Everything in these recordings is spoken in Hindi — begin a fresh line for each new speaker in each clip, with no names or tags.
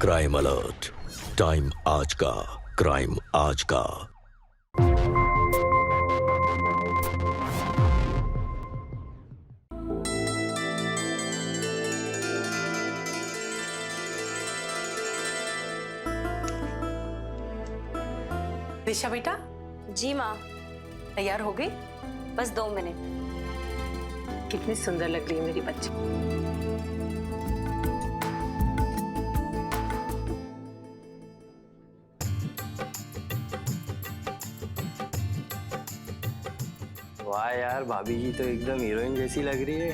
क्राइम अलर्ट, टाइम आज का, क्राइम आज का।
दिशा बेटा।
जी माँ।
तैयार हो गई?
बस 2 मिनट।
कितनी सुंदर लग रही है मेरी बच्ची।
वाह यार, भाभी जी तो एकदम हीरोइन जैसी लग रही है।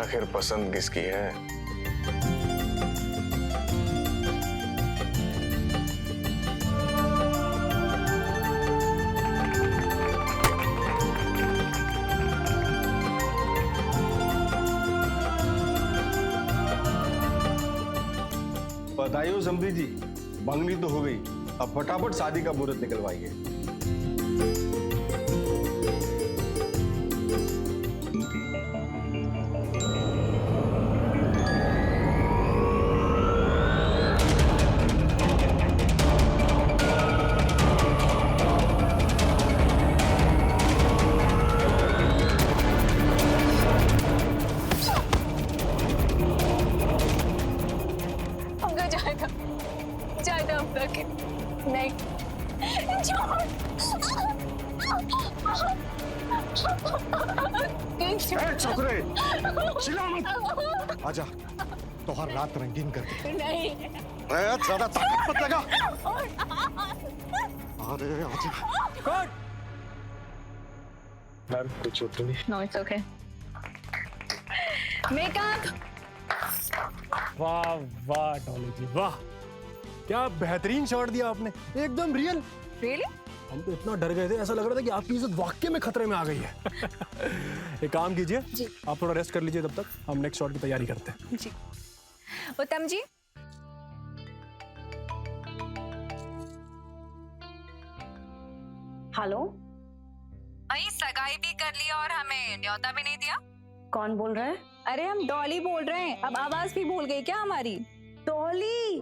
आखिर पसंद किसकी है?
बधाई हो समधी जी, मंगनी तो हो गई। अब फटाफट शादी का मुहूर्त निकलवाइए।
जायदा नहीं,
छोकरे, चिल्ला मत। आजा, तोहर रात रंगीन कर दे।
नहीं,
ज्यादा ताकत मत लगा। अरे आजा।
यार कुछ होता नहीं।
No, it's okay. Makeup.
वाह वाह डॉली जी, वाह क्या बेहतरीन शॉट दिया आपने, एकदम रियल।
Really?
हम तो इतना डर गए थे, ऐसा लग रहा था कि आपकी इज्जत वाकई में खतरे में आ गई है। एक काम कीजिए जी, आप थोड़ा रेस्ट कर लीजिए, तब तक हम नेक्स्ट शॉट की तैयारी करते हैं।
जी। उत्तम जी। हेलो।
भाई सगाई भी कर लिया और हमें न्योता भी नहीं दिया।
कौन बोल रहा है?
अरे हम डॉली बोल रहे हैं। अब आवाज भी भूल गई क्या हमारी?
डॉली,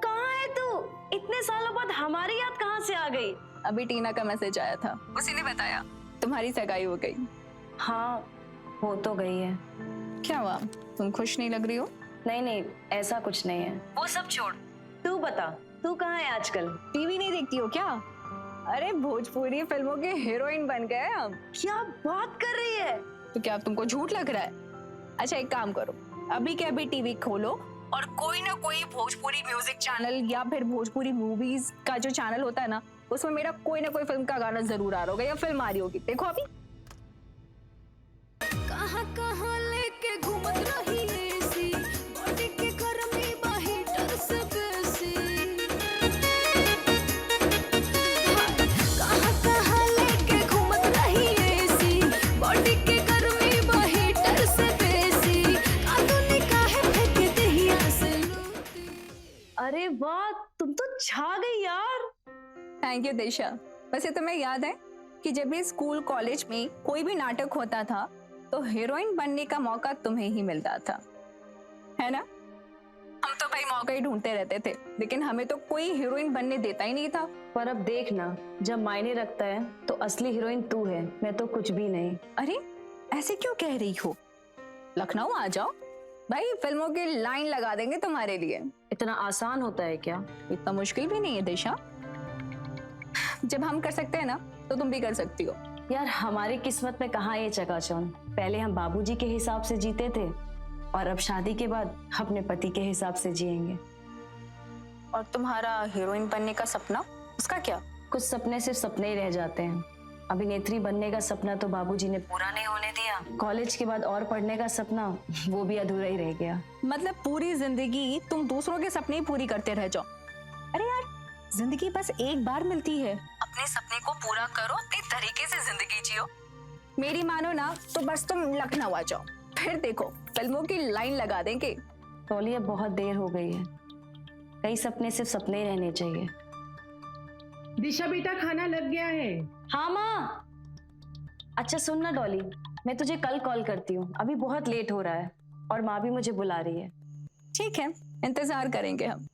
कहाँ है तू? इतने सालों बाद हमारी याद कहाँ से आ गई?
अभी टीना का मैसेज आया था, उसी ने बताया तुम्हारी सगाई हो गई।
हाँ, हो तो गई है।
क्या हुआ, तुम खुश नहीं लग रही हो?
नहीं नहीं, ऐसा कुछ नहीं है।
वो सब छोड़,
तू बता, तू कहाँ है आजकल?
टीवी नहीं देखती हो क्या? अरे भोजपुरी फिल्मों के हीरोइन बन गए हम।
क्या बात कर रही है?
तो क्या तुमको झूठ लग रहा है? अच्छा एक काम करो, अभी के अभी टीवी खोलो और कोई ना कोई भोजपुरी म्यूजिक चैनल या फिर भोजपुरी मूवीज का जो चैनल होता है ना, उसमें मेरा कोई ना कोई फिल्म का गाना जरूर आ रहा होगा या फिल्म आ रही होगी। देखो अभी।
कहाँ कहाँ लेके घूमत रही ऐसी, बॉडी के गर्मी हीटर से बेसी। कहाँ कहाँ लेके घूमत रही ऐसी, बॉडी के गर्मी हीटर से बेसी। कानूनी काहे फेंक दिया से लूटी।
अरे वाह, तुम तो छा गई यार।
थैंक यू दिशा। वैसे तुम्हें याद है कि जब भी स्कूल कॉलेज में कोई भी नाटक होता था तो हीरोइन बनने का मौका तुम्हें ही मिलता था, है ना? हम तो भाई मौका ही ढूंढते रहते थे, लेकिन हमें तो कोई हीरोइन बनने देता ही नहीं था।
पर अब देख ना, जब मायने रखता है तो असली हीरोइन तू है, मैं तो कुछ भी नहीं।
अरे ऐसे क्यों कह रही हो? लखनऊ आ जाओ भाई, फिल्मों की लाइन लगा देंगे तुम्हारे लिए।
इतना आसान होता है क्या?
इतना मुश्किल भी नहीं है दिशा। जब हम कर सकते हैं ना, तो तुम भी कर सकती हो।
यार हमारी किस्मत में कहाँ ये चकाचौंध। पहले हम बाबूजी के हिसाब से जीते थे और अब शादी के बाद अपने पति के हिसाब से जिएंगे।
और तुम्हारा हीरोइन बनने का सपना, उसका क्या?
कुछ सपने सिर्फ सपने ही रह जाते हैं। अभिनेत्री बनने का सपना तो बाबूजी ने पूरा नहीं होने दिया। कॉलेज के बाद और पढ़ने का सपना, वो भी अधूरा ही रह गया।
मतलब पूरी जिंदगी तुम दूसरों के सपने ही पूरी करते रह जाओ। अरे यार, जिंदगी बस एक बार मिलती है, अपने सपने को पूरा करो, अपने तरीके से जिंदगी जियो। मेरी मानो ना तो बस तुम लखनऊ आ जाओ, फिर देखो फिल्मों की लाइन लगा देंगे।
टोली, अब बहुत देर हो गई है। कई सपने सिर्फ सपने ही रहने चाहिए।
दिशा बेटा, खाना लग गया है।
हाँ माँ। अच्छा सुन ना डॉली, मैं तुझे कल कॉल करती हूँ, अभी बहुत लेट हो रहा है। और माँ भी मुझे बुला रही है।
ठीक है, इंतजार करेंगे हम।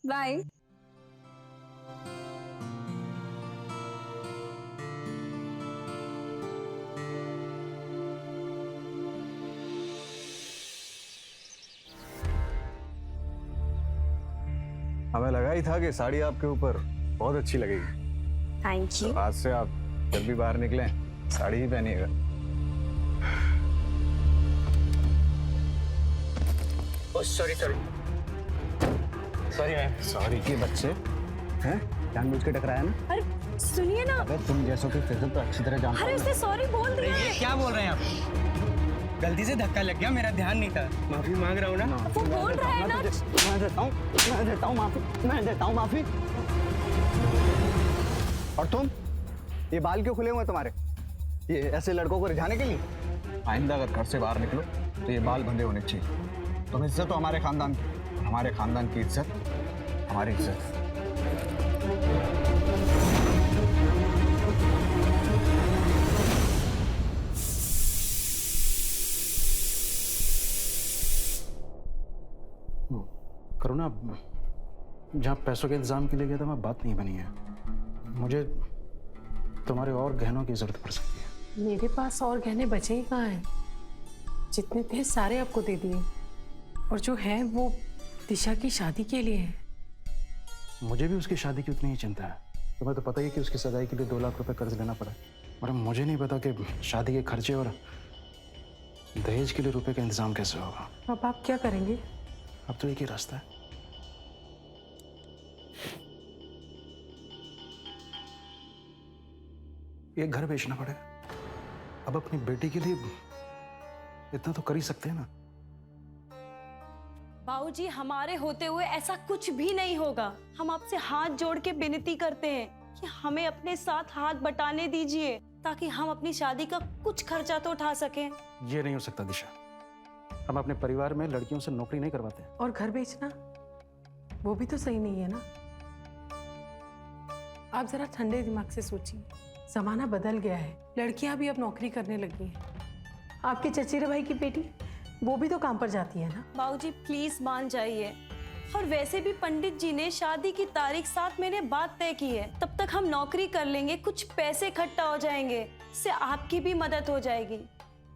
बाय।
हमें लगा ही था कि साड़ी आपके ऊपर बहुत अच्छी लगेगी।
Thank you.
तो आज से आप जब भी बाहर निकलें साड़ी ही पहनिएगा।
Sorry sorry sorry ma'am.
Sorry के बच्चे हैं, जानबूझ के टकराया ना।
अरे सुनिए ना,
अबे तुम जैसों की फिजल तो अच्छी तरह जानता
अरे
हूं।
उसने सॉरी बोल दिया है।
क्या बोल रहे हैं आप? गलती से धक्का लग गया, मेरा ध्यान नहीं था। माफी मांग रहा हूँ ना।
वो बोल रहा है ना।
मैं देता हूँ माफी। और तुम, ये बाल क्यों खुले हुए हैं तुम्हारे? ये ऐसे लड़कों को रिझाने के लिए? आइंदा अगर घर से बाहर निकलो तो ये बाल बंधे होने चाहिए। तुम इज्जत हो हमारे खानदान की, हमारे खानदान की इज्जत हमारी इज्जत।
करुणा, जहाँ पैसों के इंतजाम के लिए गया था वहाँ बात नहीं बनी है। मुझे तुम्हारे और गहनों की जरूरत पड़ सकती है।
मेरे पास और गहने बचे ही कहाँ हैं? जितने थे सारे आपको दे दिए, और जो है वो दिशा की शादी के लिए है।
मुझे भी उसकी शादी की उतनी ही चिंता है। तुम्हें तो पता ही है कि उसकी सगाई के लिए 2 लाख रुपए कर्ज लेना पड़ा। और मुझे नहीं पता कि शादी के खर्चे और दहेज के लिए रुपए का इंतजाम कैसे होगा।
अब आप क्या करेंगे?
अब तो एक ही रास्ता है, एक घर बेचना पड़ेगा। अब अपनी बेटी के लिए इतना तो कर ही सकते हैं ना।
बाबूजी, हमारे होते हुए ऐसा कुछ भी नहीं होगा। हम आपसे हाथ जोड़ के विनती करते हैं कि हमें अपने साथ हाथ बटाने दीजिए, ताकि हम अपनी शादी का कुछ खर्चा तो उठा सकें।
ये नहीं हो सकता दिशा, हम अपने परिवार में लड़कियों से नौकरी नहीं करवाते।
और घर बेचना, वो भी तो सही नहीं है ना। आप जरा ठंडे दिमाग से सोचिए, जमाना बदल गया है, लड़कियां भी अब नौकरी करने लगी हैं। आपके चचेरे भाई की बेटी, वो भी तो काम पर जाती है ना।
बाबूजी प्लीज मान जाइए। और वैसे भी पंडित जी ने शादी की तारीख 7 महीने बाद तय की है। तब तक हम नौकरी कर लेंगे, कुछ पैसे इकट्ठा हो जाएंगे, इससे आपकी भी मदद हो जाएगी।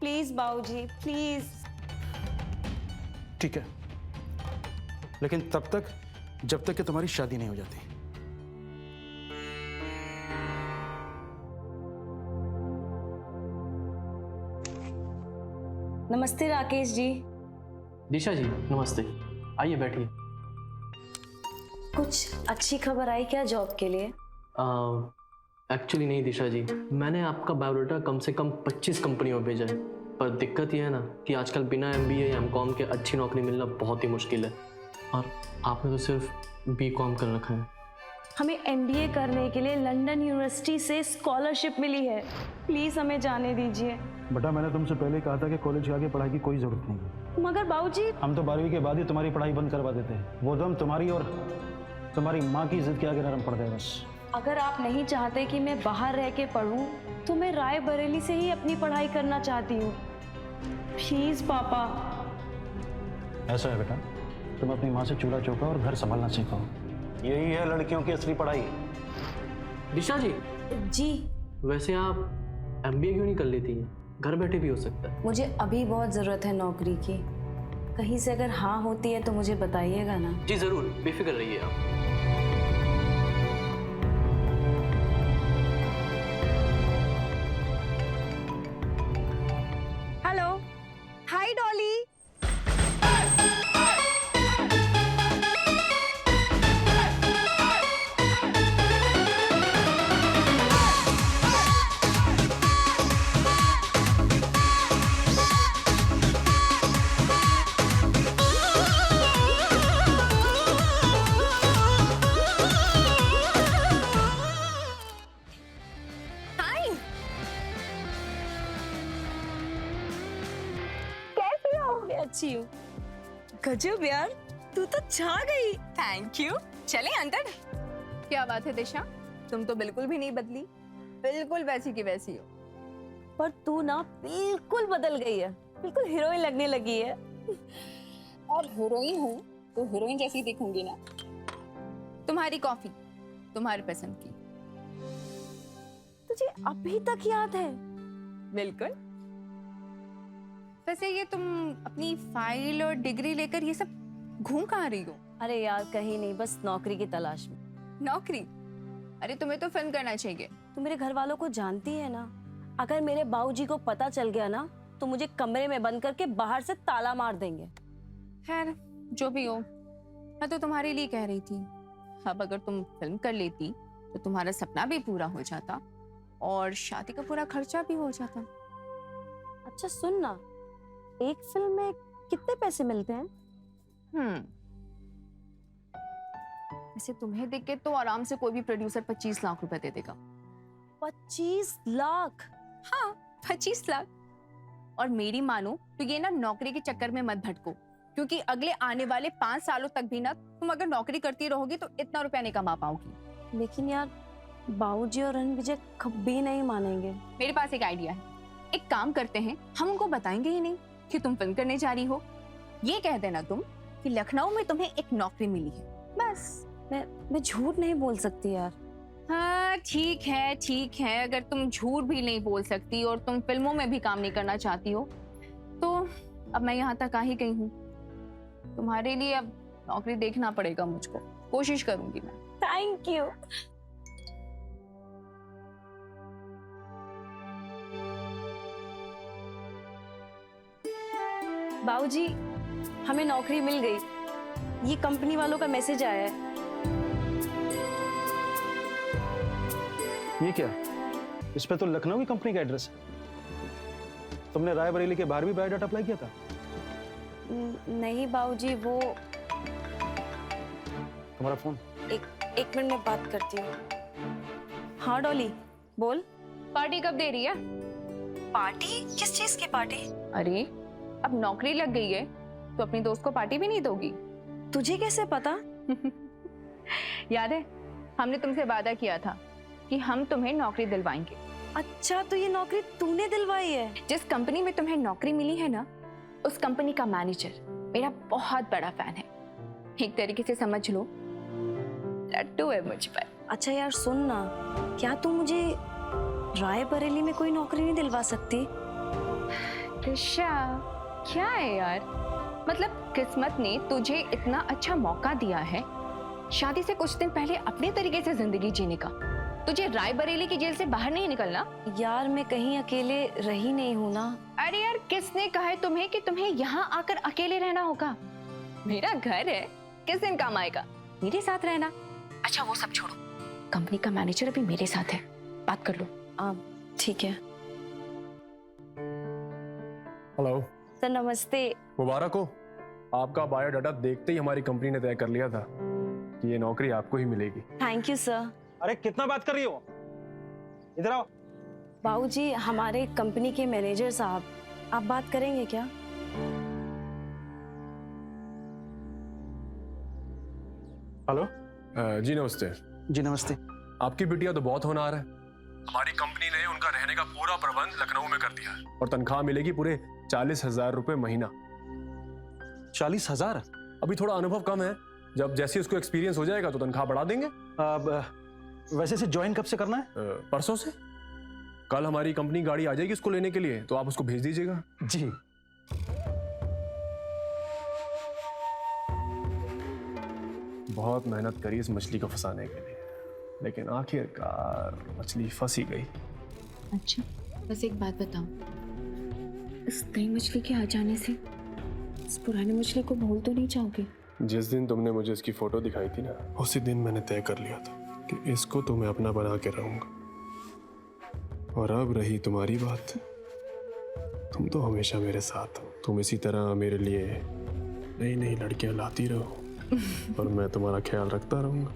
प्लीज बाबूजी, प्लीज।
ठीक है, लेकिन तब तक जब तक कि तुम्हारी शादी नहीं हो जाती।
नमस्ते राकेश जी।
दिशा जी नमस्ते, आइए बैठिए।
कुछ अच्छी खबर आई क्या जॉब के लिए?
एक्चुअली नहीं दिशा जी, मैंने आपका बायोडाटा कम से कम 25 कंपनियों में भेजा है, पर दिक्कत यह है ना कि आजकल बिना MBA या MCOM के अच्छी नौकरी मिलना बहुत ही मुश्किल है, और आपने तो सिर्फ BCom कर रखा है।
हमें MBA करने के लिए लंदन यूनिवर्सिटी से स्कॉलरशिप मिली है। प्लीज हमें जाने दीजिए।
बेटा, मैंने तुमसे पहले कहा था कि कॉलेज के आगे पढ़ाई की कोई जरूरत नहीं है।
मगर बाबूजी,
हम तो 12वीं के बाद ही तुम्हारी पढ़ाई बंद करवा देते हैं। वो दम तुम्हारी और तुम्हारी माँ की इज्जत के आगे नरम पड़ गए बस।
अगर आप नहीं चाहते कि मैं बाहर रह के पढूं, तो मैं रायबरेली से ही अपनी पढ़ाई करना चाहती हूँ। प्लीज पापा।
ऐसा है बेटा, तुम अपनी माँ से चूल्हा चौका और घर संभालना सीखो। यही है लड़कियों की असली पढ़ाई।
दिशा जी।
जी।
वैसे आप MBA क्यों नहीं कर लेती हैं? घर बैठे भी हो सकता है।
मुझे अभी बहुत जरूरत है नौकरी की। कहीं से अगर हाँ होती है तो मुझे बताइएगा ना।
जी जरूर, बेफिक्र रहिए आप।
हेलो, हाय डॉली।
अच्छी हूँ। गजब यार, तू तो छा गई।
Thank you. चले अंदर। क्या बात है दिशा, तुम तो बिल्कुल भी नहीं बदली, बिल्कुल वैसी की वैसी हो।
पर तू ना बिल्कुल बदल गई है, बिल्कुल हीरोइन लगने लगी है।
और हीरोइन हूँ तो हीरोइन जैसी दिखूंगी ना। तुम्हारी कॉफी तुम्हारी पसंद की।
तुझे अभी तक याद है?
बिल्कुल। वैसे ये तुम अपनी फाइल और डिग्री लेकर ये सब घूम कहाँ रही हो?
अरे यार कहीं नहीं, बस नौकरी की तलाश में।
नौकरी? अरे तुम्हें तो फिल्म करना चाहिए।
तू मेरे घर वालों को जानती है ना, अगर मेरे बाबूजी को पता चल गया ना तो मुझे कमरे में बंद करके बाहर से ताला मार देंगे।
खैर जो भी हो, मैं तो तुम्हारे लिए कह रही थी, अब अगर तुम फिल्म कर लेती तो तुम्हारा सपना भी पूरा हो जाता और शादी का पूरा खर्चा भी हो जाता।
अच्छा सुन ना, एक फिल्म में कितने पैसे मिलते हैं?
वैसे तुम्हें देख के तो आराम से कोई भी प्रोड्यूसर 25 लाख रुपए दे देगा।
25 लाख?
हाँ 25 लाख। और मेरी मानो तो ये ना नौकरी के चक्कर में मत भटको, क्योंकि अगले आने वाले 5 सालों तक भी ना तुम अगर नौकरी करती रहोगी तो इतना रुपया नहीं कमा पाओगी।
लेकिन यार बाबूजी और रणविजय कभी नहीं मानेंगे।
मेरे पास एक आइडिया है, एक काम करते हैं, हम उनको बताएंगे ही नहीं कि तुम फिल्म करने जा रही हो। ये कह देना तुम कि लखनऊ में तुम्हें एक नौकरी मिली है, बस।
मैं झूठ नहीं बोल सकती यार।
हाँ ठीक है, अगर तुम झूठ भी नहीं बोल सकती और तुम फिल्मों में भी काम नहीं करना चाहती हो तो अब मैं यहाँ तक आ ही गई हूँ। तुम्हारे लिए अब नौकरी देखना पड़ेगा मुझको, कोशिश करूंगी मैं।
Thank you. बाबूजी हमें नौकरी मिल गई, ये कंपनी वालों का मैसेज आया है।
ये क्या? इस पे तो लखनऊ की कंपनी का एड्रेस है। तुमने रायबरेली के बाहर भी बायोडाटा अप्लाई किया था?
नहीं बाबूजी, वो
तुम्हारा फोन?
एक मिनट में बात करती हूँ। हाँ डॉली बोल।
पार्टी कब दे रही है?
पार्टी? किस चीज की पार्टी?
अरे अब नौकरी लग गई है तो अपनी दोस्त को पार्टी भी नहीं दोगी?
तुझे कैसे पता?
याद है हमने तुमसे वादा किया था कि हम तुम्हें नौकरी दिलवाएंगे।
अच्छा तो ये नौकरी तूने दिलवाई है?
जिस कंपनी में तुम्हें नौकरी मिली है ना, उस कंपनी का मैनेजर मेरा बहुत बड़ा फैन है। एक तरीके से समझ लो लट्टू है मुझ पर।
अच्छा यार सुन ना, क्या तू मुझे रायबरेली में कोई नौकरी नहीं दिलवा सकती?
ऋषा क्या है यार, मतलब किस्मत ने तुझे इतना अच्छा मौका दिया है शादी से कुछ दिन पहले अपने तरीके से जिंदगी जीने का। तुझे रायबरेली की जेल से बाहर नहीं निकलना।
यार मैं कहीं अकेले रही नहीं हूँ ना।
अरे यार किसने कहा है तुम्हें कि तुम्हें यहाँ आकर अकेले रहना होगा? मेरा घर है, किस दिन काम आएगा? मेरे साथ रहना। अच्छा वो सब छोड़ो, कंपनी का मैनेजर अभी मेरे साथ है, बात कर लो।
ठीक है।
हेलो
सर नमस्ते।
मुबारक हो, आपका बायोडाटा देखते ही हमारी कंपनी ने तय कर लिया था कि ये नौकरी आपको ही मिलेगी।
Thank you sir.
अरे कितना बात कर रही हो? इधर आओ।
बाबूजी हमारे कंपनी के मैनेजर साहब, आप बात करेंगे क्या?
हेलो जी नमस्ते।
जी नमस्ते।
आपकी बिटिया तो बहुत होनहार है। हमारी कंपनी ने उनका रहने का पूरा प्रबंध लखनऊ में कर दिया है और तनख्वाह मिलेगी पूरे 40,000 रुपए महीना।
40,000?
अभी थोड़ा अनुभव कम है, जब जैसे उसको एक्सपीरियंस हो जाएगा तो तनख्वाह बढ़ा देंगे।
अब वैसे इसे ज्वाइन कब से करना है?
परसों से। कल हमारी कंपनी गाड़ी आ जाएगी उसको लेने के लिए, तो आप उसको भेज दीजिएगा।
जी।
बहुत मेहनत करी इस मछली को फंसाने के लिए, लेकिन आखिरकार मछली फंसी गई।
अच्छा बस एक बात बताओ, इस नई मछली के आ जाने से इस पुरानी मछली को भूल तो नहीं जाओगे?
जिस दिन तुमने मुझे इसकी फोटो दिखाई थी ना, उसी दिन मैंने तय कर लिया था कि इसको तो मैं अपना बना के रहूंगा। और अब रही तुम्हारी बात, तुम तो हमेशा मेरे साथ हो। तुम इसी तरह मेरे लिए नई नई लड़कियां लाती रहो और मैं तुम्हारा ख्याल रखता रहूंगा।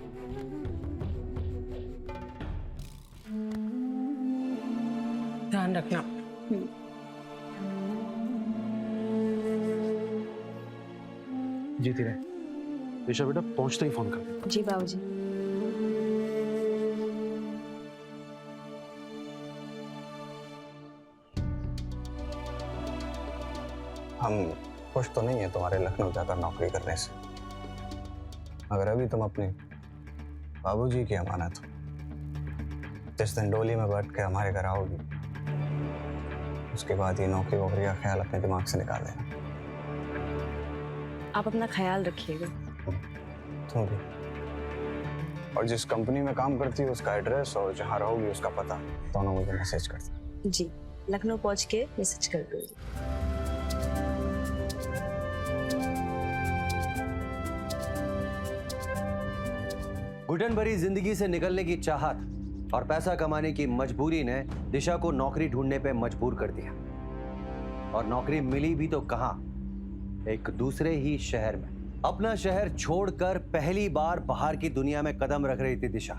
ध्यान रखना।
जीती रहे। ऋषा बेटा पहुंचते ही फोन कर दे।
जी बाबूजी।
हम खुश तो नहीं है तुम्हारे लखनऊ जाकर नौकरी करने से, मगर अभी तुम अपने बाबूजी की अमानत हो। जिस दिन डोली में बैठ के हमारे घर आओगी, उसके बाद ये नौकरी वोकरी का ख्याल अपने दिमाग से निकाल देना।
आप अपना ख्याल रखिएगा।
तुम भी। और जिस कंपनी में काम करती है उसका एड्रेस और जहाँ रहोगी उसका पता दोनों मुझे मैसेज कर दो।
जी, लखनऊ पहुंच के मैसेज कर दूंगी।
घुटन भरी जिंदगी से निकलने की चाहत और पैसा कमाने की मजबूरी ने दिशा को नौकरी ढूंढने पे मजबूर कर दिया। और नौकरी मिली भी तो कहां, एक दूसरे ही शहर में। अपना शहर छोड़कर पहली बार बाहर की दुनिया में कदम रख रही थी दिशा,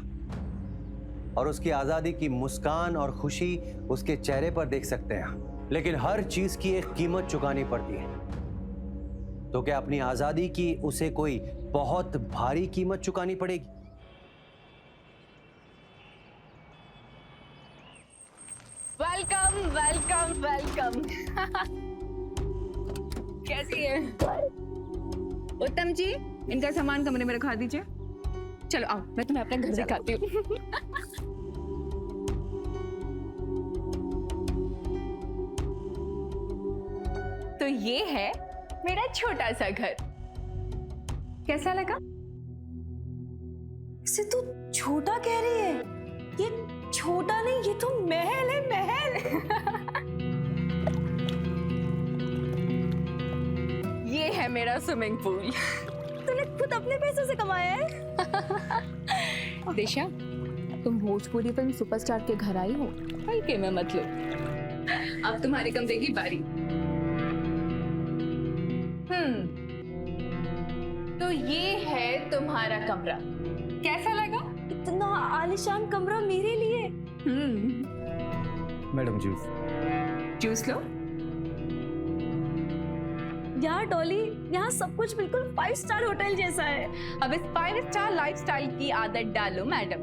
और उसकी आजादी की मुस्कान और खुशी उसके चेहरे पर देख सकते हैं। लेकिन हर चीज की एक कीमत चुकानी पड़ती है, तो क्या अपनी आजादी की उसे कोई बहुत भारी कीमत चुकानी पड़ेगी?
Welcome welcome welcome. कैसी है? उत्तम जी, इनका सामान कमरे में रखा दीजिए। चलो आओ, मैं तुम्हें अपना घर दिखाती हूँ। तो ये है मेरा छोटा सा घर। कैसा लगा?
इसे तू छोटा कह रही है? ये छोटा नहीं, ये तो महल है, महल।
ये है मेरा स्विमिंग पूल।
तूने खुद अपने पैसों से कमाया है?
दिशा, तुम भोजपुरी फिल्म सुपरस्टार के घर आई हो, हल्के में मत लो। अब तुम्हारे कमरे की बारी। तो ये है तुम्हारा कमरा। कैसा लगा?
इतना आलीशान कमरा मेरे लिए?
Madam juice.
जूस लो।
यार डॉली, यहाँ सब कुछ बिल्कुल 5 स्टार होटल जैसा है।
अब इस 5 स्टार लाइफस्टाइल की आदत डालो मैडम,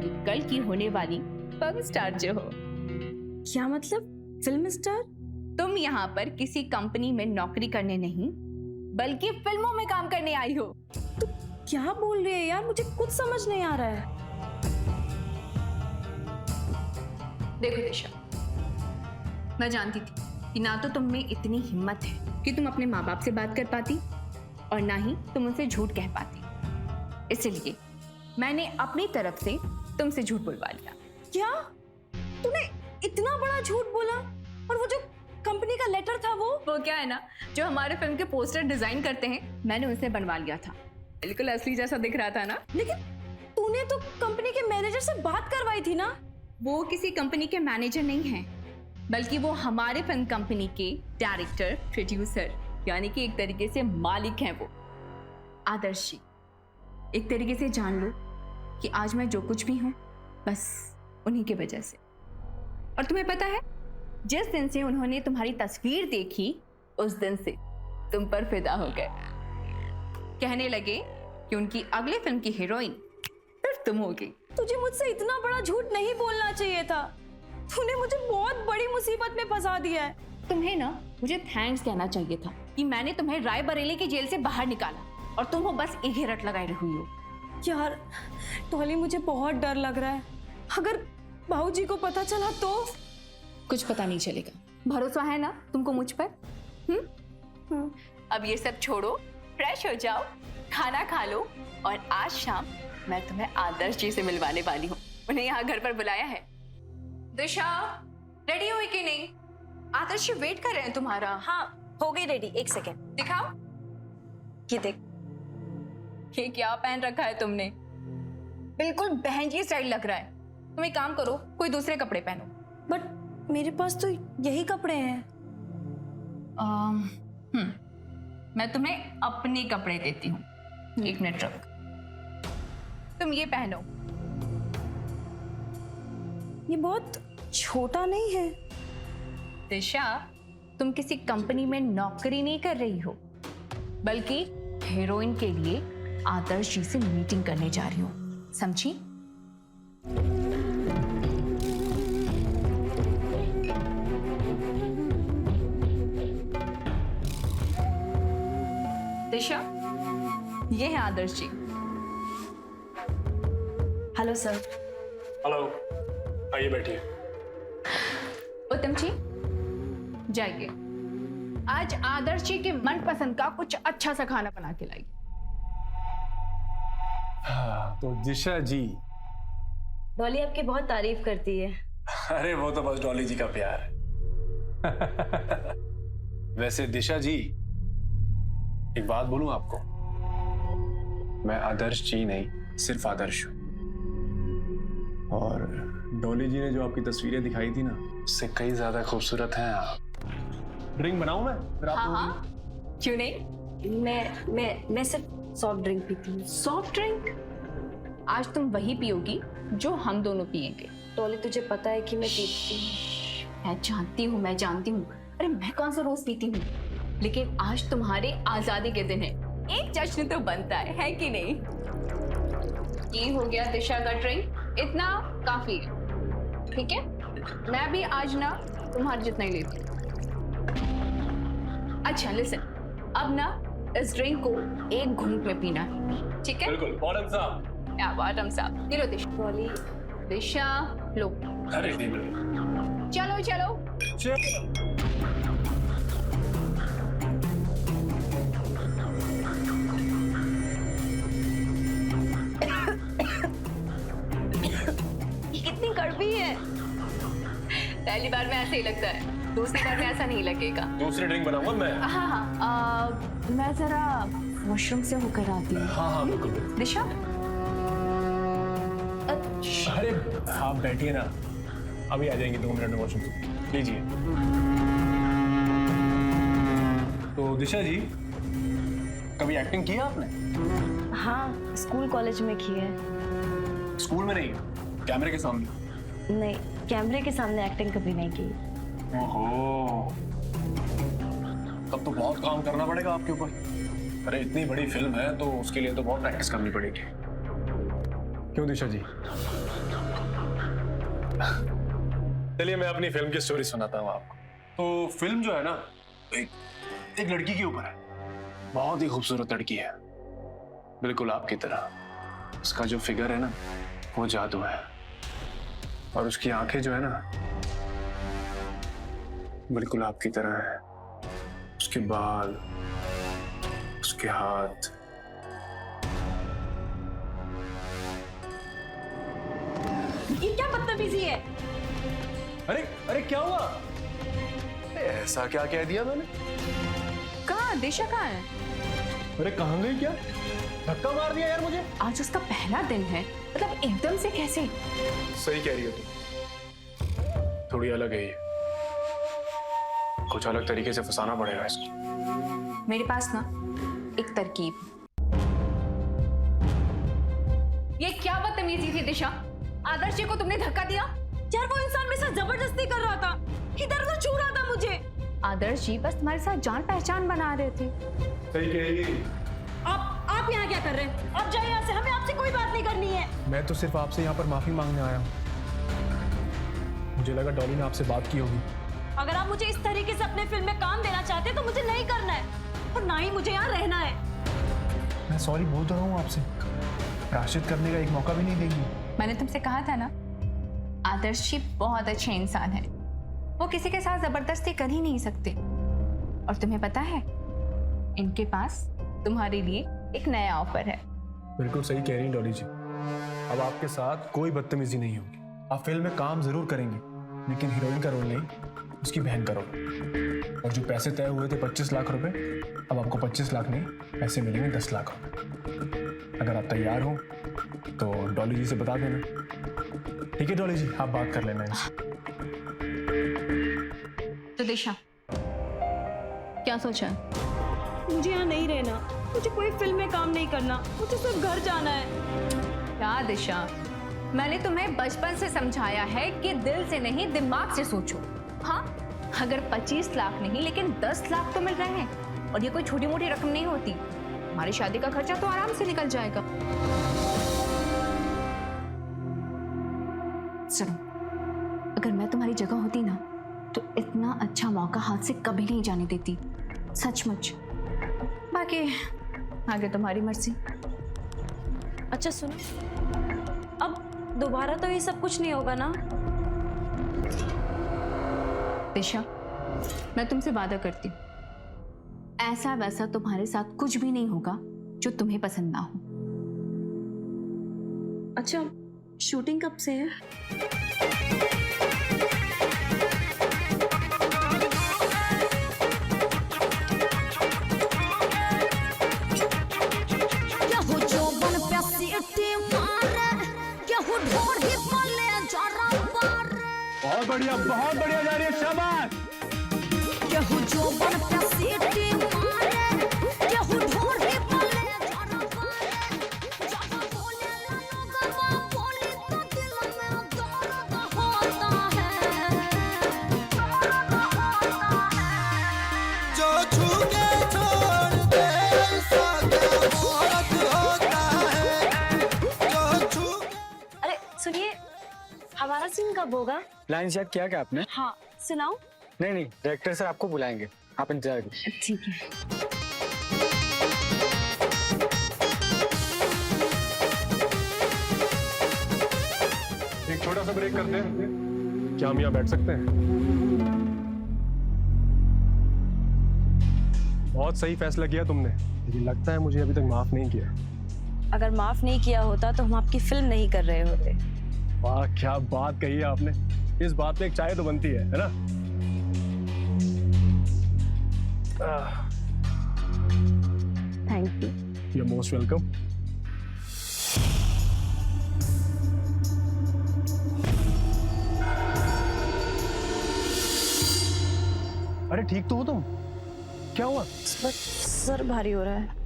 कि कल की होने वाली फिल्म स्टार जो हो।
क्या मतलब फिल्म स्टार?
तुम यहाँ पर किसी कंपनी में नौकरी करने नहीं, बल्कि फिल्मों में काम करने आई हो।
तू क्या बोल रही है यार? मुझे कुछ समझ नहीं आ रहा है।
देखो दिशा, मैं जानती थी कि ना तो तुम में इतनी हिम्मत है कि तुम अपने माँ बाप से बात कर पाती, और ना ही तुम उनसे झूठ कह पाती। इसलिए मैंने अपनी तरफ से तुमसे झूठ बुलवा लिया।
क्या? तूने इतना बड़ा झूठ बोला? और वो जो कंपनी का लेटर था वो
क्या है ना, जो हमारे फिल्म के पोस्टर डिजाइन करते हैं, मैंने उनसे बनवा लिया था। बिल्कुल असली जैसा दिख रहा था ना।
लेकिन तूने तो कंपनी के मैनेजर से बात करवाई थी ना?
वो किसी कंपनी के मैनेजर नहीं हैं, बल्कि वो हमारे फिल्म कंपनी के डायरेक्टर, प्रोड्यूसर, यानी कि एक तरीके से मालिक हैं वो। आदर्श जी, एक तरीके से जान लो कि आज मैं जो कुछ भी हूँ बस उन्हीं की वजह से। और तुम्हें पता है, जिस दिन से उन्होंने तुम्हारी तस्वीर देखी, उस दिन से तुम पर फिदा हो गए। कहने लगे कि उनकी अगली फिल्म की हीरोइन सिर्फ तुम होगी।
तुझे मुझसे इतना बड़ा झूठ नहीं बोलना चाहिए था। तूने मुझे बहुत बड़ी मुसीबत में फंसा दिया है।
तुम्हें ना मुझे थैंक्स कहना चाहिए था कि मैंने तुम्हें रायबरेली की जेल से बाहर निकाला, और तुम हो बस एक ही रट लगाई हुई हो।
यार टॉली, मुझे बहुत डर लग रहा है। अगर बाबूजी को पता चला तो?
कुछ पता नहीं चलेगा। भरोसा है ना तुमको मुझ पर? अब ये सब छोड़ो, फ्रेश हो जाओ, खाना खा लो, और आज शाम मैं तुम्हें आदर्श जी से मिलवाने वाली हूँ। उन्हें यहाँ घर पर बुलाया है। दिशा, रेडी हुई कि नहीं? आदर्श जी वेट कर रहे हैं तुम्हारा।
हाँ, हो गई रेडी। 1 सेकेंड
दिखाओ।
ये देख।
ये क्या पहन रखा है तुमने? बिल्कुल बहन जी स्टाइल लग रहा है। तुम एक काम करो, कोई दूसरे कपड़े पहनो।
बट मेरे पास तो यही कपड़े हैं।
मैं तुम्हें अपने कपड़े देती हूँ। 1 मिनट रुक। तुम ये पहनो।
ये बहुत छोटा नहीं है?
दिशा, तुम किसी कंपनी में नौकरी नहीं कर रही हो, बल्कि हीरोइन के लिए आदर्श जी से मीटिंग करने जा रही हो, समझी? दिशा, ये है Adarsh ji.
Hello sir.
Hello, आइए बैठिए।
उत्तम जी जाइए, आज आदर्श जी के मनपसंद का कुछ अच्छा सा खाना बना के लाइए।
हाँ, तो दिशा जी।
डॉली आपकी बहुत तारीफ करती है।
अरे वो तो बस डॉली जी का प्यार है। वैसे दिशा जी, एक बात बोलूं आपको, मैं आदर्श जी नहीं, सिर्फ आदर्श हूं। और डॉली जी ने जो आपकी तस्वीरें दिखाई थी ना, उससे कई ज्यादा खूबसूरत हैं आप। ड्रिंक बनाऊं मैं? फिर आप
हाँ, क्यों नहीं?
मैं सिर्फ सॉफ्ट ड्रिंक पीती हूँ।
Soft drink? आज तुम वही पियोगी जो हम दोनों पियेंगे।
डॉली तुझे पता है कि मैं पीती हूँ।
मैं जानती हूँ। अरे मैं कौन सा रोज पीती हूँ, लेकिन आज तुम्हारे आजादी के दिन है, एक जश्न तो बनता है कि नहीं? ये हो गया दिशा का ड्रिंक, इतना काफी है, ठीक है? मैं भी आज ना तुम्हारे जितना ही लेती हूँ। अच्छा लिसन, अब ना इस ड्रिंक को एक घूंट में पीना है, ठीक है?
बिल्कुल, बॉटम्स अप।
या बॉटम्स अप। ये लो दिशा।
डॉली,
दिशा लो।
अरे नहीं मिले।
चलो चलो।
कितनी कड़वी है।
पहली बार में ऐसे ही लगता है, दूसरी बार में ऐसा नहीं लगेगा।
दूसरी ड्रिंक बनाऊंगा मैं।
हाँ, मैं जरा वॉशरूम से होकर आती हूँ।
हाँ बिल्कुल।
दिशा,
अरे आप बैठिए ना, अभी आ जाएंगे 2 मिनट में वॉशरूम से। लीजिए। तो दिशा जी, कभी एक्टिंग की है आपने?
हाँ, स्कूल कॉलेज में की है।
स्कूल में नहीं, कैमरे के सामने?
नहीं, कैमरे के सामने एक्टिंग कभी नहीं की।
ओहो, तब तो बहुत काम करना पड़ेगा आपके ऊपर। अरे इतनी बड़ी फिल्म है तो उसके लिए तो बहुत प्रैक्टिस करनी पड़ेगी। क्यों दिशा जी? चलिए मैं अपनी फिल्म की स्टोरी सुनाता हूँ आपको। तो फिल्म जो है ना, एक लड़की के ऊपर है। बहुत ही खूबसूरत लड़की है, बिल्कुल आपकी तरह। उसका जो फिगर है ना, वो जादू है। और उसकी आंखें जो है ना, बिल्कुल आपकी तरह है। उसके बाल, उसके हाथ।
ये क्या बदतमीजी है?
अरे क्या हुआ? ऐसा क्या कह दिया मैंने?
कहाँ दिशा कहाँ है?
अरे कहाँ गई? क्या धक्का मार दिया यार मुझे?
आज उसका पहला दिन है, मतलब एकदम से कैसे?
सही कह रही हो तुम, थोड़ी अलग है ये। कुछ अलग तरीके से फंसाना पड़ेगा इसको।
मेरे पास ना एक तरकीब। ये क्या बदतमीजी थी दिशा? आदर्श जी को तुमने धक्का दिया?
यार वो इंसान मेरे साथ जबरदस्ती कर रहा था, इधर उधर छू रहा था मुझे।
आदर्श जी बस तुम्हारे साथ जान पहचान बना रहे थे।
सही कह रही है।
आप यहाँ क्या कर रहे हैं? आप जाइए यहाँ से, हमें आपसे कोई बात नहीं करनी है।
मैं तो सिर्फ आपसे यहाँ पर माफी मांगने आया हूँ। मुझे लगा डॉली ने आपसे बात की होगी।
अगर आप मुझे इस तरीके से अपने फिल्म में काम देना चाहते हैं तो मुझे नहीं करना है, और ना ही मुझे यहाँ रहना है।
मैं सॉरी बोल तो रहा हूँ आपसे, प्रायश्चित करने का एक मौका भी नहीं देंगी।
मैंने तुमसे कहा था ना, आदर्श जी बहुत अच्छे इंसान है, वो किसी के साथ जबरदस्ती कर ही नहीं सकते। और तुम्हें पता है, इनके पास तुम्हारे लिए एक नया ऑफर है।
बिल्कुल सही कह रही हैं डॉली जी। अब आपके साथ कोई बदतमीजी नहीं होगी। आप फिल्म में काम जरूर करेंगे, लेकिन हीरोइन का रोल नहीं, उसकी बहन का रोल। और जो पैसे तय हुए थे 25 लाख रुपए, अब आपको 25 लाख नहीं, पैसे मिलेंगे 10 लाख रुपए। अगर आप तैयार हो तो डॉली जी से बता देना। ठीक है डॉली जी, आप बात कर लेना इनसे।
तो दिशा, क्या सोचा?
मुझे यहाँ नहीं रहना, मुझे कोई फिल्म में काम नहीं करना, मुझे सिर्फ घर जाना है।
क्या दिशा, मैंने तुम्हें बचपन से समझाया है कि दिल से नहीं दिमाग से सोचो। हाँ, अगर 25 लाख नहीं लेकिन 10 लाख तो मिल रहे हैं, और ये कोई छोटी मोटी रकम नहीं होती। हमारी शादी का खर्चा तो आराम से निकल जाएगा। सुनो, अगर मैं तुम्हारी जगह होती ना, तो इतना अच्छा मौका हाथ से कभी नहीं जाने देती, सचमुच। बाकी आगे तुम्हारी मर्जी।
अच्छा सुनो, अब दोबारा तो ये सब कुछ नहीं होगा ना?
दिशा, मैं तुमसे वादा करती हूँ, ऐसा वैसा तुम्हारे साथ कुछ भी नहीं होगा जो तुम्हें पसंद ना हो।
अच्छा, शूटिंग कब से है?
क्या हो जोबन प्यासी इट्टी मारे, क्या हो ढोर ही पले जरा बारे।
बहुत बढ़िया जा रही है, शाबाश।
क्या हो जोबन प्यासी इट्टी मारे, क्या हो ढोर ही पले जरा बारे। जब बोले लोग बोली तो दिल में दर्द होता है।
जो छू के छोड़ दे होता है, जो छू।
अरे सुनिए, हमारा सीन कब होगा?
लाइन चेक किया क्या आपने?
हाँ, सुनाओ।
नहीं, डायरेक्टर सर आपको बुलाएंगे, आप इंतजार कीजिए।
ठीक है।
एक छोटा सा ब्रेक करते हैं, क्या हम यहाँ बैठ सकते हैं? बहुत सही फैसला किया तुमने, लेकिन लगता है मुझे अभी तक माफ नहीं किया।
अगर माफ नहीं किया होता तो हम आपकी फिल्म नहीं कर रहे होते।
वाह, क्या बात कही है आपने। इस बात पे एक चाय तो बनती है ना?
Thank you.
You are most welcome. अरे ठीक तो हो तुम? क्या हुआ?
बस सर भारी हो रहा है।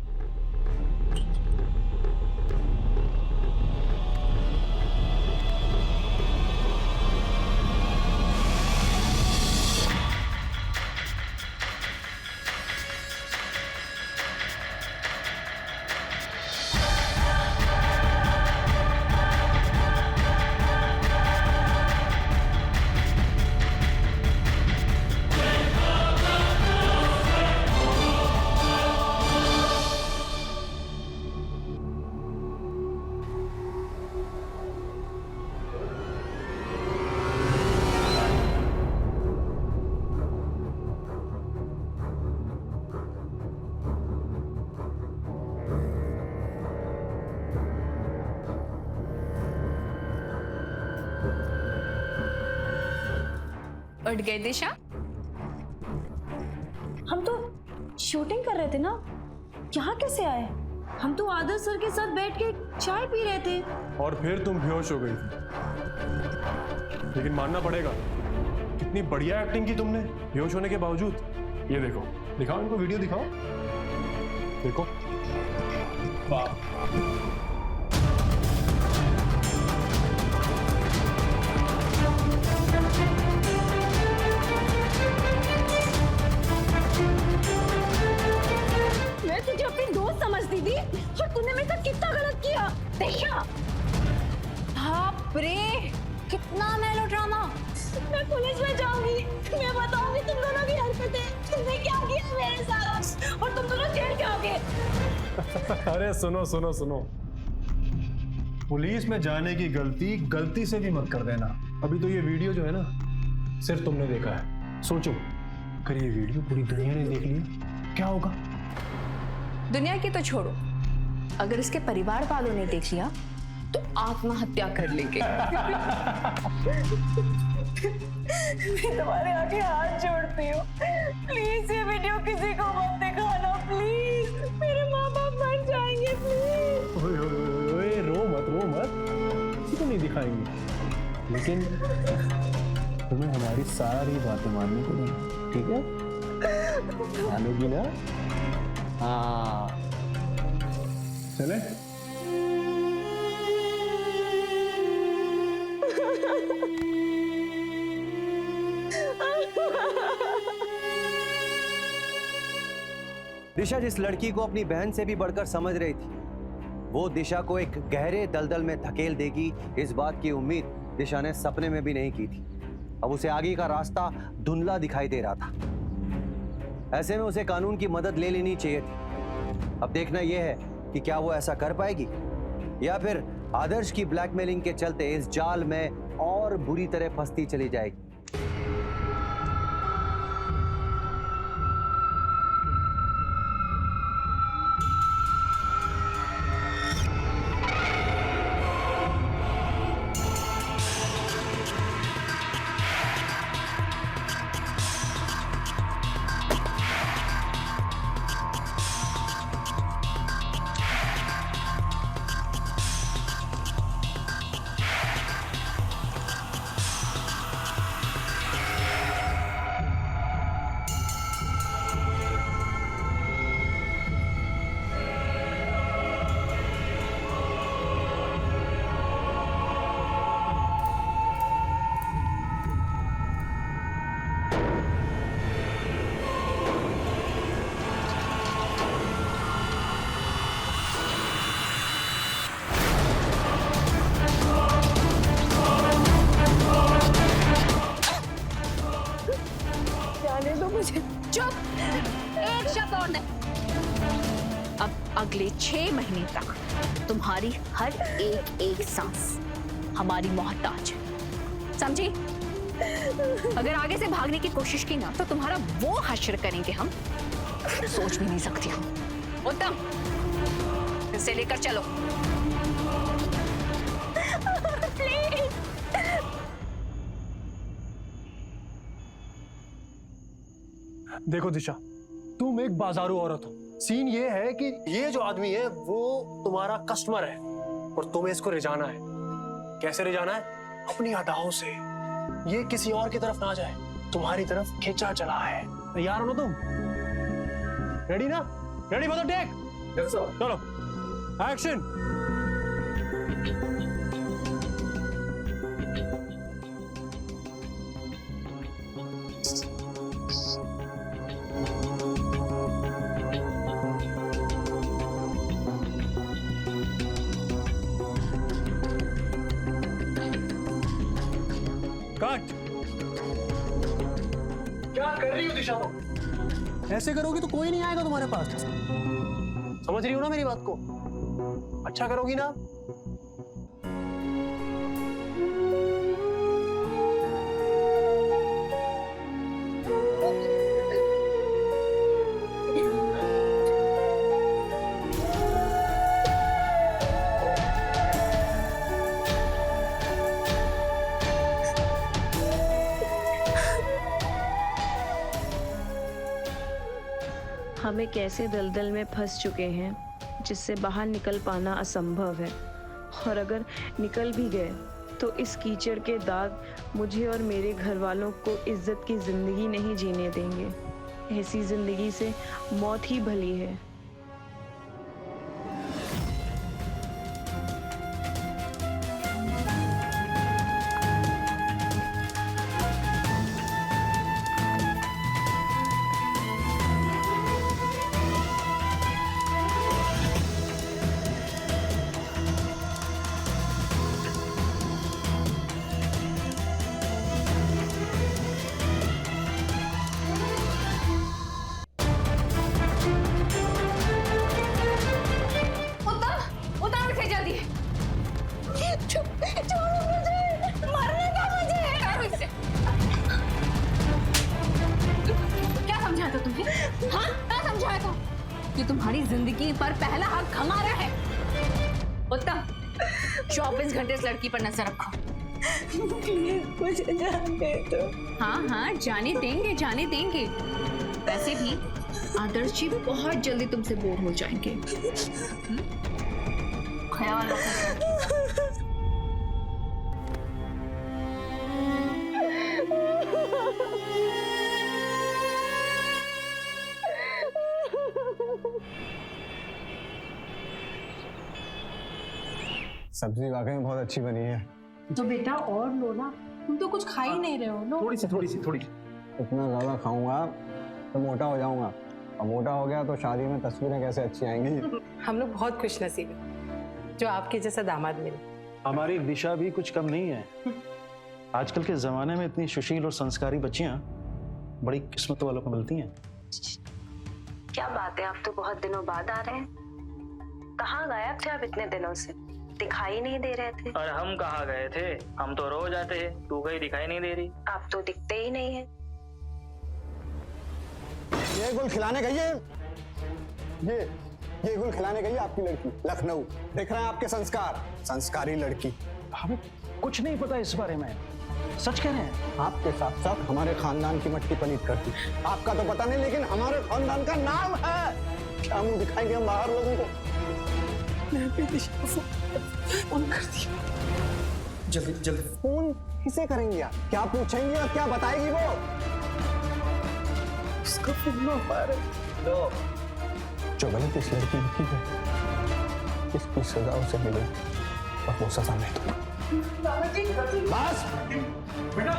उठ गई दिशा?
हम तो शूटिंग कर रहे थे ना, यहाँ कैसे आए? हम तो आदर्श सर के साथ बैठ के चाय पी रहे थे।
और फिर तुम बेहोश हो गई थी। लेकिन मानना पड़ेगा, कितनी बढ़िया एक्टिंग की तुमने बेहोश होने के बावजूद। ये देखो, दिखाओ इनको, वीडियो दिखाओ। देखो, वाह।
मैं तुझे अपनी दोस्त समझती थी और तूने मेरे साथ कितना गलत किया। दिशा,
बाप रे, कितना मेलोड्रामा।
मैं पुलिस में जाऊंगी, मैं बताऊंगी तुम दोनों की हरकतें, तुमने क्या किया मेरे साथ और तुम दोनों जेल जाओगे।
अरे सुनो सुनो सुनो, पुलिस में जाने की गलती से भी मत कर देना। अभी तो ये वीडियो जो है ना, सिर्फ तुमने देखा है। सोचो, अगर ये वीडियो पूरी दुनिया ने देख लिया, क्या होगा?
दुनिया की तो छोड़ो, अगर इसके परिवार वालों ने देख लिया तो आत्महत्या कर लेंगे।
मैं तुम्हारे आगे हाथ जोड़ती हूँ, प्लीज ये वीडियो किसी को मत दिखाना, प्लीज। मेरे माँ बाप मर जाएंगे, प्लीज।
ओए, रो मत, किसी को नहीं दिखाएंगे, लेकिन तुम्हें हमारी सारी बातें माननी पड़ेगी, ठीक है? मानोगी ना? हाँ, चले?
दिशा जिस लड़की को अपनी बहन से भी बढ़कर समझ रही थी, वो दिशा को एक गहरे दलदल में धकेल देगी, इस बात की उम्मीद दिशा ने सपने में भी नहीं की थी। अब उसे आगे का रास्ता धुंधला दिखाई दे रहा था। ऐसे में उसे कानून की मदद ले लेनी चाहिए थी, अब देखना यह है कि क्या वो ऐसा कर पाएगी या फिर आदर्श की ब्लैकमेलिंग के चलते इस जाल में और बुरी तरह फंसती चली जाएगी।
चुप, एक शब्द और नहीं। अब अगले 6 महीने तक तुम्हारी हर एक सांस हमारी मोहताज है, समझी? अगर आगे से भागने की कोशिश की ना तो तुम्हारा वो हश्र करेंगे हम, सोच भी नहीं सकती हो। उत्तम, इसे लेकर चलो।
देखो दिशा, तुम एक बाजारू औरत हो। सीन ये है कि ये जो आदमी है वो तुम्हारा कस्टमर है और तुम्हें इसको रिझाना है। कैसे रिझाना है? अपनी अदाओं से। ये किसी और की तरफ ना जाए, तुम्हारी तरफ खींचा चला है। तैयार हो ना तुम? रेडी ना? Ready for the take? चलो एक्शन। कट। क्या कर रही हो दिशा? ऐसे करोगी तो कोई नहीं आएगा तुम्हारे पास। समझ रही हो ना मेरी बात को? अच्छा करोगी ना?
हम एक ऐसे दलदल में फंस चुके हैं जिससे बाहर निकल पाना असंभव है, और अगर निकल भी गए तो इस कीचड़ के दाग मुझे और मेरे घर वालों को इज्जत की जिंदगी नहीं जीने देंगे। ऐसी जिंदगी से मौत ही भली है।
तुम्हारी जिंदगी पर पहला हक हमारा है। उत्तम, 24 घंटे इस लड़की पर नजर रखो। मुझे जाने दो। हाँ, जाने देंगे, जाने देंगे। वैसे भी आदर्श जी बहुत जल्दी तुमसे बोर हो जाएंगे। ख्याल रखो।
सब्जी वाकई में बहुत अच्छी बनी है।
तो बेटा और लो ना, तुम तो कुछ खा ही नहीं रहे हो। लो
थोड़ी सी। इतना ज्यादा खाऊंगा तो मोटा हो जाऊंगा, और मोटा हो गया तो शादी में तस्वीरें कैसे अच्छी आएंगी।
हम लोग बहुत खुशनसीब हैं जो आपके जैसा दामाद मिले।
हमारी दिशा भी कुछ कम नहीं है। आजकल के जमाने में इतनी सुशील और संस्कारी बच्चियां बड़ी किस्मत वालों को मिलती हैं।
क्या बात है, आप तो बहुत दिनों बाद आ रहे हैं। कहाँ गायब थे आप इतने दिनों से? दिखाई नहीं दे रहे थे।
और हम कहाँ गए थे? हम तो रोज आते हैं, तू कहीं दिखाई नहीं दे रही।
आप तो दिखते ही नहीं है।
ये गुल खिलाने गई है, ये गुल खिलाने गई है आपकी लड़की लखनऊ। देख रहे हैं आपके संस्कार, संस्कारी लड़की।
हमें कुछ नहीं पता इस बारे में, सच कह रहे हैं।
आपके साथ साथ हमारे खानदान की मट्टी पलीत करती। आपका तो पता नहीं, लेकिन हमारे खानदान का नाम है। क्या मुंह दिखाएंगे हम बाहर लोगों को? फोन कर दिया, जल्दी जल्दी। फोन किसे करेंगे आप? क्या पूछेंगे और क्या बताएगी वो? उसका फोन लो हमारे। जो गलत इस लड़की ने की है, इसकी सजा उसे मिलेगी और वो सजा नहीं दूंगा। बस बेटा।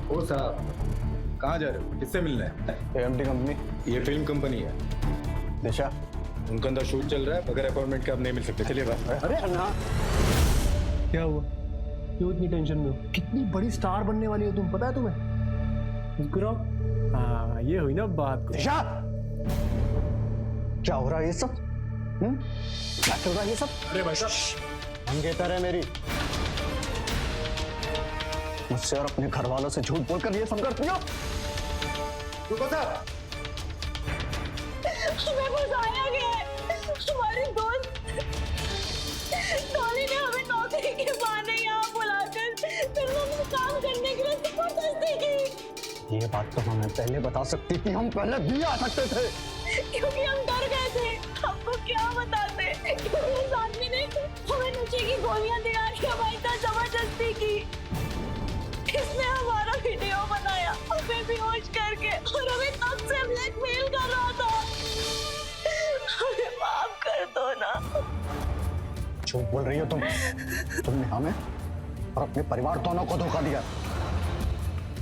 ओ साहब, कहाँ जा रहे हो? किससे मिलना है?
AMT company.
ये फिल्म कंपनी है।
दिशा,
उनका अंदर शूट चल रहा है, बगैर अपॉइंटमेंट के आप नहीं मिल सकते। चलिए बात।
अरे अन्ना,
क्या हुआ? क्यों इतनी टेंशन में हो?
कितनी बड़ी स्टार बनने वाली हो तुम, पता है तुम्हें?
मुस्कुराओ। हाँ, ये हुई ना बात।
दिशा, क्या हो रहा है ये सब? क्या चल रहा है ये सब?
अरे भाई साहब,
मंगेतर है मेरी, मुझसे और अपने घर वालों से झूठ बोलकर ये सब करती हो।
रुको साहब,
हमें फंसाया गया है। हमारी दोस्त डॉली ने हमें नौकरी के बहाने यहाँ बुलाकर फिल्मों में काम करने के लिए जबरदस्ती की।
ये बात तो हमें पहले बता सकती थी, हम पहले भी आ सकते थे।
क्योंकि हम डर गए थे। हमको क्या बताते? क्योंकि उस आदमी ने हमें नशे की गोलियां दिला के हमारे साथ जबरदस्ती की। इसने हमारा वीडियो बनाया, हमें बेहोश करके, और हमें तब से ब्लैकमेल कर रहा था। हमें माफ कर दो ना।
झूठ बोल रही हो तुमने हमें और अपने परिवार दोनों को धोखा दिया।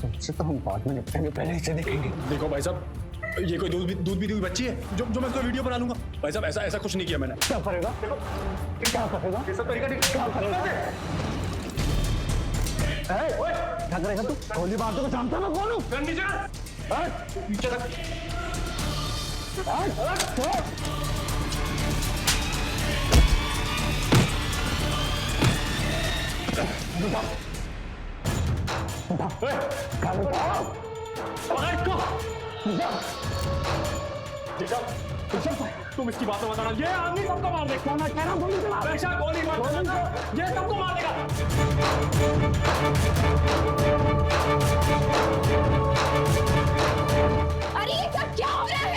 तुमसे तो हम बाद में निपटेंगे, पहले इसे देखेंगे।
देखो भाई साहब, ये कोई दूध पीती हुई बच्ची है जो मैं इसको वीडियो बना लूंगा? भाई साहब, ऐसा कुछ नहीं किया मैंने।
क्या करेगा? क्या करेगा?
ये सब तरीका क्या करेगा?
क्या करेगा तू? गोली मार दो, जानता मैं कौन हूँ?
नीचे रख। तुम इसकी बात बताना, ये आदमी सबको मार देगा। मैं कह रहा हूँ गोली मार, ये सबको मार देगा।
अरे ये सब क्या हो रहा है?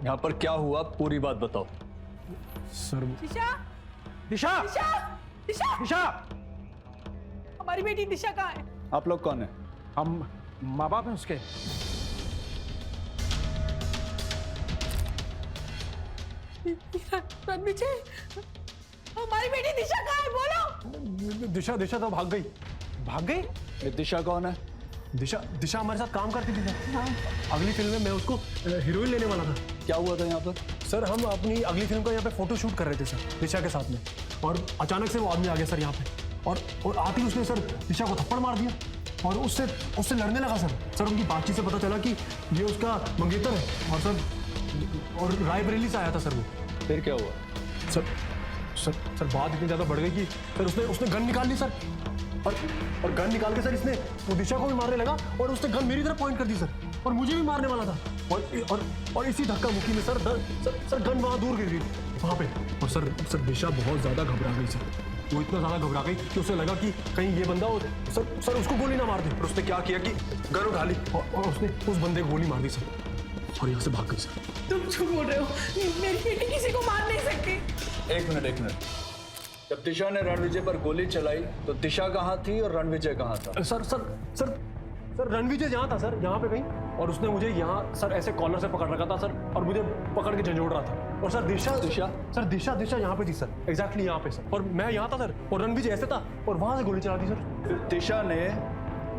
यहाँ पर क्या हुआ, पूरी बात बताओ।
सर,
दिशा,
दिशा,
दिशा, दिशा,
दिशा,
हमारी बेटी दिशा कहाँ है?
आप लोग कौन है? हम माँ बाप हैं उसके।
रणवीर जी, हमारी बेटी दिशा कहाँ है? बोलो।
दिशा तो भाग गई।
भाग गई? ये दिशा कौन है?
दिशा हमारे साथ काम करती थी सर। अगली फिल्म में मैं उसको हीरोइन लेने वाला था।
क्या हुआ था यहाँ पर?
सर, हम अपनी अगली फिल्म का यहाँ पे फोटो शूट कर रहे थे सर, दिशा के साथ में, और अचानक से वो आदमी आ गया सर यहाँ पे, और आते ही उसने सर दिशा को थप्पड़ मार दिया और उससे लड़ने लगा सर। उनकी बातचीत से पता चला कि ये उसका मंगेतर है, और रायबरेली से आया था सर वो।
फिर क्या हुआ?
सर बात इतनी ज्यादा बढ़ गई कि सर उसने गन निकाल ली सर, और गन निकाल के सर इसने वो दिशा को भी मारने लगा, और उसने गन मेरी तरफ पॉइंट कर दी सर, और मुझे भी मारने वाला था, और इसी धक्का मुक्की में सर गन वहां दूर गिर गई वहां पे, और सर दिशा बहुत ज्यादा घबरा गई सर। वो इतना ज्यादा घबरा गई कि उसे लगा कि कहीं ये बंदा सर उसको गोली ना मार दे, और उसने क्या किया कि गन उठा ली और उसने उस बंदे को गोली मार दी सर, और यहाँ से भाग गई सर।
तुम झूठ बोल रहे हो, मेरी बेटी किसी को मार नहीं सकती।
एक मिनट। जब दिशा ने रणविजय पर गोली चलाई तो दिशा कहाँ थी और रणविजय कहाँ था?
सर सर रणविजय यहाँ था सर, यहाँ पे कहीं, और उसने मुझे यहाँ सर ऐसे कॉलर से पकड़ रखा था सर, और मुझे पकड़ के झंझोड़ रहा था। और सर दिशा दिशा यहाँ पे थी सर, एग्जैक्टली यहाँ पे सर, और मैं यहाँ था सर, और रणविजय ऐसे था और वहां से गोली चला दी सर।
दिशा ने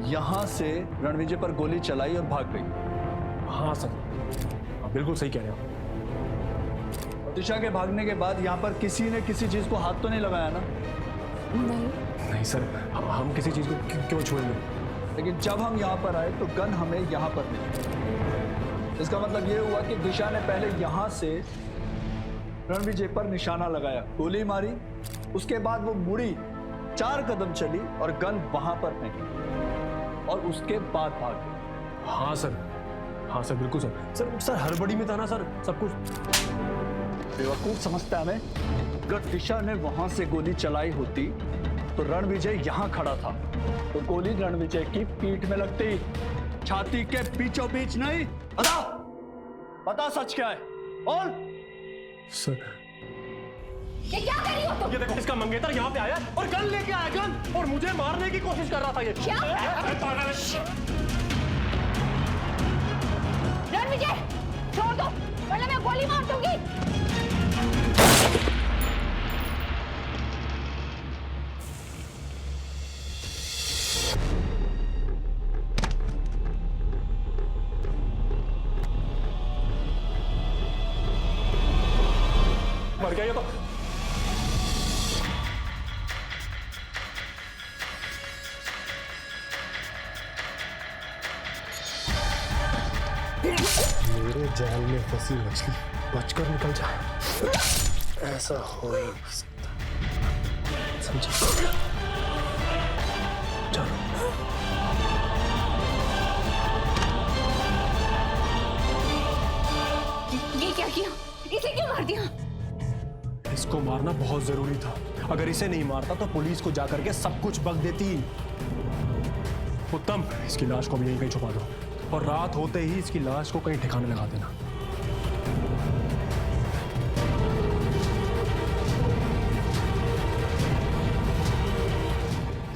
यहाँ से रणविजय पर गोली चलाई और भाग गई।
हाँ सर, आप बिल्कुल सही कह रहे हैं।
दिशा के भागने के बाद यहाँ पर किसी ने किसी चीज को हाथ तो नहीं लगाया ना?
नहीं सर, हम किसी चीज को क्यों छुएंगे?
लेकिन जब हम यहाँ पर आए तो गन हमें यहाँ पर मिली। इसका मतलब ये हुआ कि दिशा ने पहले यहाँ से रणविजय पर निशाना लगाया, गोली मारी, उसके बाद वो मुड़ी, 4 कदम चली और गन वहां पर फेंकी और उसके बाद भाग गई।
हाँ सर बिल्कुल सर हड़बड़ी में था ना सर सब कुछ।
बेवकूफ समझता है हमें। अगर दिशा ने वहां से गोली चलाई होती तो रणविजय यहाँ खड़ा था, तो गोली रणविजय की पीठ में लगती, छाती के बीचों बीच नहीं। बता सच क्या है? बोल।
सर
ये क्या कर रही हो तुम?
ये देखो, इसका मंगेतर यहाँ पे आया और गन लेके आया, गन, और मुझे मारने की कोशिश कर रहा था ये।
क्या? रणविजय, छोड़ दो वरना मैं गोली मार दूंगी।
मर गया ये तो। मेरे जाल में फंसी मछली बचकर निकल जाए, ऐसा हो ही नहीं सकता, समझे? चलो।
ये क्या किया? इसे क्यों मार दिया?
इसको मारना बहुत जरूरी था। अगर इसे नहीं मारता तो पुलिस को जाकर के सब कुछ बक देती। उत्तम, इसकी लाश को भी यहीं कहीं छुपा दो, और रात होते ही इसकी लाश को कहीं ठिकाने लगा देना।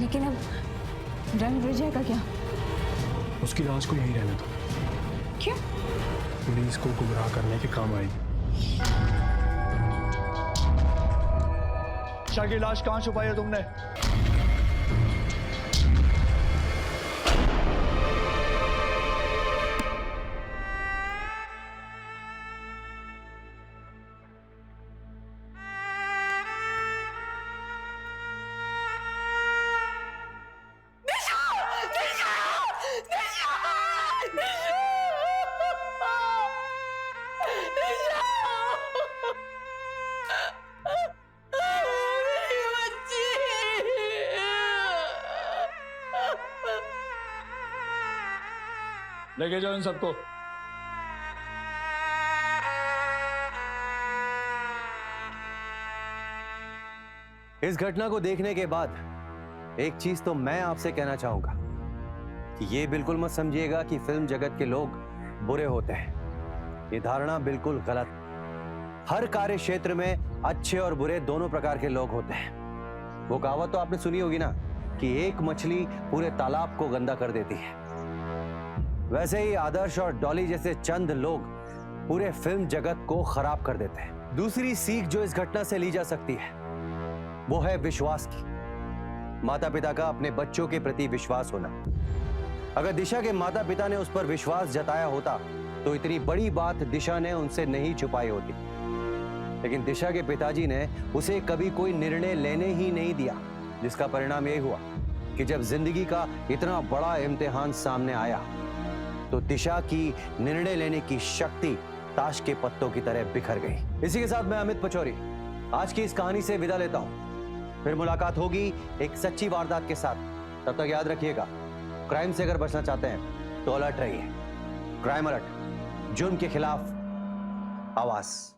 लेकिन अब रणविजय का क्या?
उसकी लाश को यहीं रहने दो।
क्यों?
पुलिस को गुमराह करने के काम आएगी।
दिशा की लाश कहाँ छुपाई है तुमने? लेके जाओ इन सबको।
इस घटना को देखने के बाद एक चीज तो मैं आपसे कहना चाहूंगा कि ये बिल्कुल मत समझिएगा कि फिल्म जगत के लोग बुरे होते हैं। ये धारणा बिल्कुल गलत। हर कार्य क्षेत्र में अच्छे और बुरे दोनों प्रकार के लोग होते हैं। वो कहावत तो आपने सुनी होगी ना कि एक मछली पूरे तालाब को गंदा कर देती है। वैसे ही आदर्श और डॉली जैसे चंद लोग पूरे फिल्म जगत को खराब कर देते हैं। दूसरी सीख जो इस घटना से ली जा सकती है वो है विश्वास की। माता पिता का अपने बच्चों के प्रति विश्वास होना। अगर दिशा के माता पिता ने उस पर विश्वास जताया होता तो इतनी बड़ी बात दिशा ने उनसे नहीं छुपाई होती। लेकिन दिशा के पिताजी ने उसे कभी कोई निर्णय लेने ही नहीं दिया, जिसका परिणाम यही हुआ कि जब जिंदगी का इतना बड़ा इम्तिहान सामने आया तो दिशा की निर्णय लेने की शक्ति ताश के पत्तों की तरह बिखर गई। इसी के साथ मैं अमित पचौरी आज की इस कहानी से विदा लेता हूं। फिर मुलाकात होगी एक सच्ची वारदात के साथ। तब तक याद रखिएगा, क्राइम से अगर बचना चाहते हैं तो अलर्ट रहिए। क्राइम अलर्ट, जुर्म के खिलाफ आवाज।